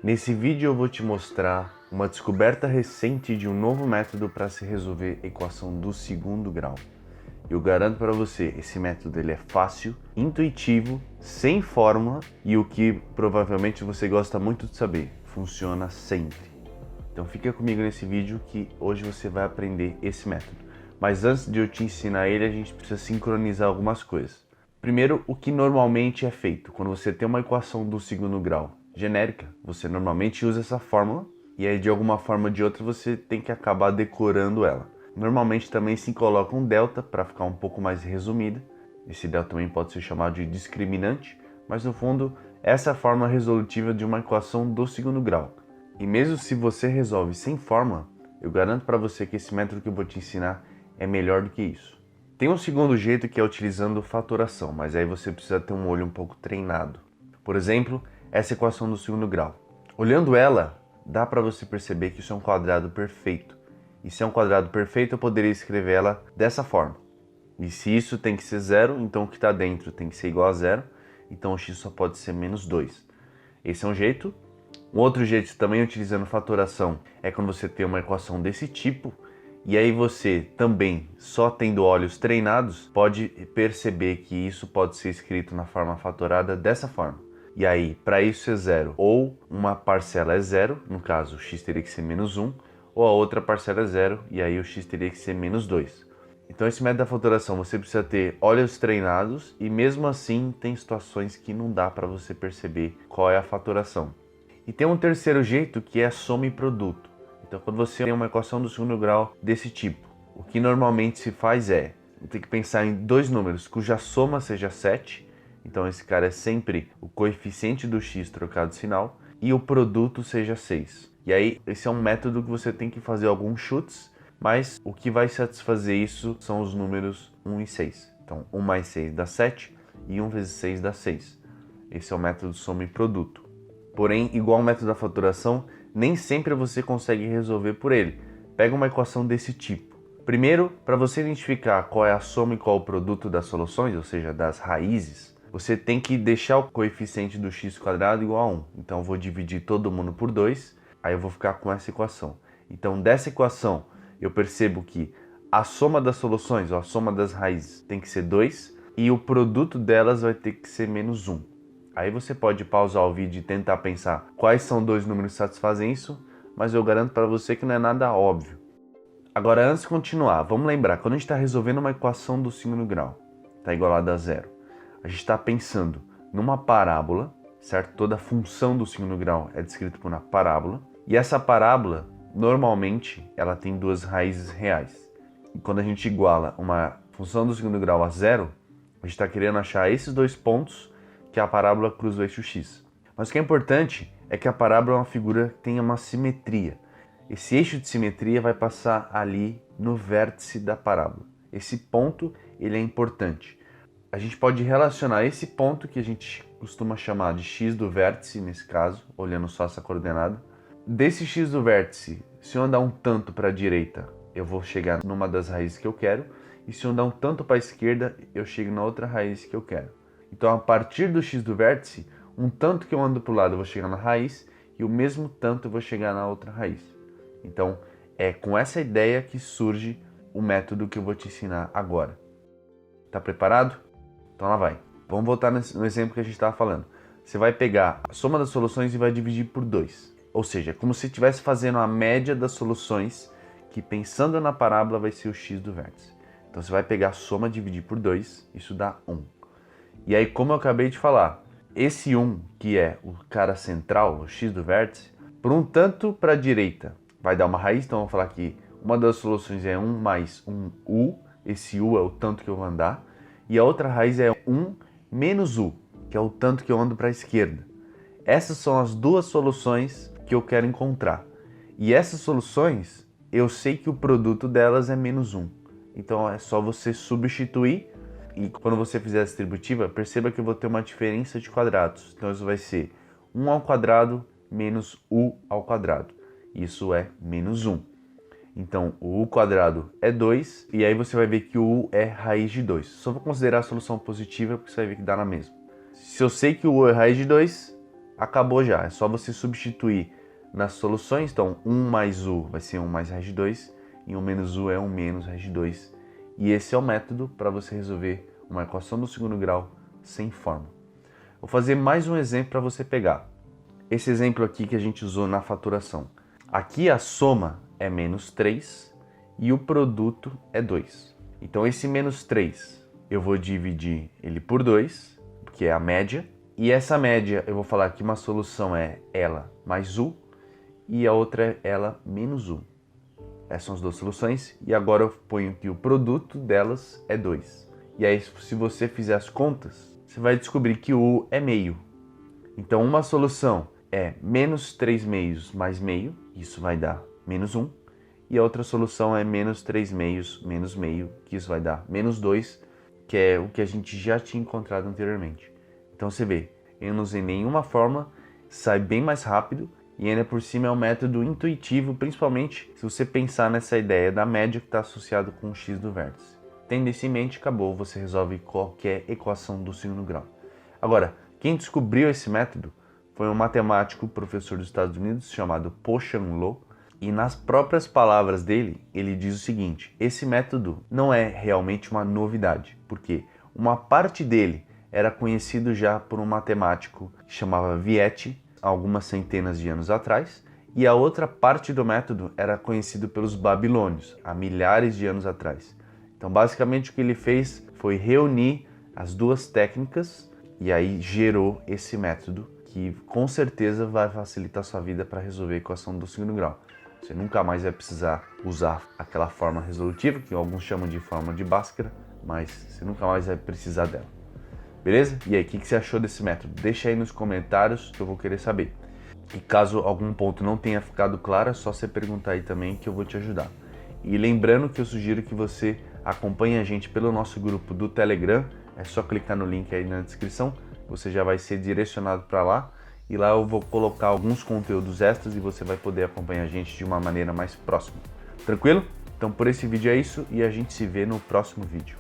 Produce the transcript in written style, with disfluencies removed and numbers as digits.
Nesse vídeo eu vou te mostrar uma descoberta recente de um novo método para se resolver equação do segundo grau. Eu garanto para você, esse método ele é fácil, intuitivo, sem fórmula e o que provavelmente você gosta muito de saber, funciona sempre. Então fica comigo nesse vídeo que hoje você vai aprender esse método. Mas antes de eu te ensinar ele, a gente precisa sincronizar algumas coisas. Primeiro, o que normalmente é feito quando você tem uma equação do segundo grau genérica, você normalmente usa essa fórmula e aí de alguma forma ou de outra você tem que acabar decorando ela. Normalmente também se coloca um delta para ficar um pouco mais resumida. Esse delta também pode ser chamado de discriminante, mas no fundo essa é a forma resolutiva de uma equação do segundo grau. E mesmo se você resolve sem fórmula, eu garanto para você que esse método que eu vou te ensinar é melhor do que isso. Tem um segundo jeito que é utilizando fatoração, mas aí você precisa ter um olho um pouco treinado. Por exemplo, essa equação do segundo grau. Olhando ela, dá para você perceber que isso é um quadrado perfeito. E se é um quadrado perfeito, eu poderia escrever ela dessa forma. E se isso tem que ser zero, então o que está dentro tem que ser igual a zero, então o x só pode ser menos 2. Esse é um jeito. Um outro jeito, também utilizando fatoração, é quando você tem uma equação desse tipo, e aí você também, só tendo olhos treinados, pode perceber que isso pode ser escrito na forma fatorada dessa forma. E aí, para isso é zero, ou uma parcela é zero, no caso o x teria que ser menos 1, ou a outra parcela é zero, e aí o x teria que ser menos 2. Então esse método da fatoração você precisa ter olhos treinados e mesmo assim tem situações que não dá para você perceber qual é a fatoração. E tem um terceiro jeito que é a soma e produto. Então quando você tem uma equação do segundo grau desse tipo, o que normalmente se faz é, tem que pensar em dois números cuja soma seja 7, então esse cara é sempre o coeficiente do x trocado sinal, e o produto seja 6. E aí esse é um método que você tem que fazer alguns chutes, mas o que vai satisfazer isso são os números 1 e 6. Então 1 mais 6 dá 7 e 1 vezes 6 dá 6. Esse é o método soma e produto. Porém, igual ao método da fatoração, nem sempre você consegue resolver por ele. Pega uma equação desse tipo. Primeiro, para você identificar qual é a soma e qual é o produto das soluções, ou seja, das raízes, você tem que deixar o coeficiente do x² igual a 1. Então eu vou dividir todo mundo por 2, aí eu vou ficar com essa equação. Então dessa equação eu percebo que a soma das soluções, ou a soma das raízes, tem que ser 2 e o produto delas vai ter que ser menos 1. Aí você pode pausar o vídeo e tentar pensar quais são dois números que satisfazem isso, mas eu garanto para você que não é nada óbvio. Agora, antes de continuar, vamos lembrar, quando a gente está resolvendo uma equação do segundo grau, está igualada a zero, a gente está pensando numa parábola, certo? Toda função do segundo grau é descrita por uma parábola, e essa parábola, normalmente, ela tem duas raízes reais. E quando a gente iguala uma função do segundo grau a zero, a gente está querendo achar esses dois pontos que a parábola cruza o eixo x. Mas o que é importante é que a parábola é uma figura que tenha uma simetria. Esse eixo de simetria vai passar ali no vértice da parábola. Esse ponto ele é importante. A gente pode relacionar esse ponto que a gente costuma chamar de x do vértice, nesse caso, olhando só essa coordenada. Desse x do vértice, se eu andar um tanto para a direita, eu vou chegar numa das raízes que eu quero, e se eu andar um tanto para a esquerda, eu chego na outra raiz que eu quero. Então, a partir do x do vértice, um tanto que eu ando para o lado eu vou chegar na raiz, e o mesmo tanto eu vou chegar na outra raiz. Então, é com essa ideia que surge o método que eu vou te ensinar agora. Tá preparado? Então lá vai. Vamos voltar no exemplo que a gente estava falando. Você vai pegar a soma das soluções e vai dividir por 2. Ou seja, é como se estivesse fazendo a média das soluções, que pensando na parábola vai ser o x do vértice. Então você vai pegar a soma e dividir por 2, isso dá 1. E aí, como eu acabei de falar, esse 1, que é o cara central, o x do vértice, por um tanto para a direita vai dar uma raiz, então vamos falar que uma das soluções é 1 mais um u, esse u é o tanto que eu vou andar, e a outra raiz é 1 menos u, que é o tanto que eu ando para a esquerda. Essas são as duas soluções que eu quero encontrar. E essas soluções, eu sei que o produto delas é menos 1. Então é só você substituir, e quando você fizer a distributiva, perceba que eu vou ter uma diferença de quadrados. Então isso vai ser 1 ao quadrado menos u ao quadrado. Isso é menos 1. Então, o u quadrado é 2, e aí você vai ver que o u é raiz de 2. Só vou considerar a solução positiva, porque você vai ver que dá na mesma. Se eu sei que o u é raiz de 2, acabou já. É só você substituir nas soluções. Então, 1 mais U vai ser 1 mais raiz de 2 e 1 menos U é 1 menos raiz de 2. E esse é o método para você resolver uma equação do segundo grau sem fórmula. Vou fazer mais um exemplo para você pegar. Esse exemplo aqui que a gente usou na faturação. Aqui a soma é menos 3 e o produto é 2. Então esse menos 3 eu vou dividir ele por 2, que é a média. E essa média eu vou falar que uma solução é ela mais U e a outra é ela menos U. Essas são as duas soluções e agora eu ponho que o produto delas é 2. E aí se você fizer as contas, você vai descobrir que o U é meio. Então uma solução é menos 3 meios mais meio, isso vai dar menos 1. E a outra solução é menos 3 meios menos meio, que isso vai dar menos 2, que é o que a gente já tinha encontrado anteriormente. Então você vê, eu não usei nenhuma fórmula, sai bem mais rápido e ainda por cima é um método intuitivo, principalmente se você pensar nessa ideia da média que está associado com o x do vértice. Tendo isso em mente, acabou, você resolve qualquer equação do segundo grau. Agora, quem descobriu esse método foi um matemático, professor dos Estados Unidos, chamado Po-Shan-Lo, e nas próprias palavras dele, ele diz o seguinte: esse método não é realmente uma novidade, porque uma parte dele era conhecido já por um matemático que chamava Vieti, algumas centenas de anos atrás, e a outra parte do método era conhecido pelos babilônios, há milhares de anos atrás. Então, basicamente, o que ele fez foi reunir as duas técnicas e aí gerou esse método que com certeza vai facilitar a sua vida para resolver a equação do segundo grau. Você nunca mais vai precisar usar aquela forma resolutiva, que alguns chamam de forma de Bhaskara, mas você nunca mais vai precisar dela. Beleza? E aí, o que você achou desse método? Deixa aí nos comentários que eu vou querer saber. E caso algum ponto não tenha ficado claro, é só você perguntar aí também que eu vou te ajudar. E lembrando que eu sugiro que você acompanhe a gente pelo nosso grupo do Telegram, é só clicar no link aí na descrição, você já vai ser direcionado para lá e lá eu vou colocar alguns conteúdos extras e você vai poder acompanhar a gente de uma maneira mais próxima. Tranquilo? Então por esse vídeo é isso e a gente se vê no próximo vídeo.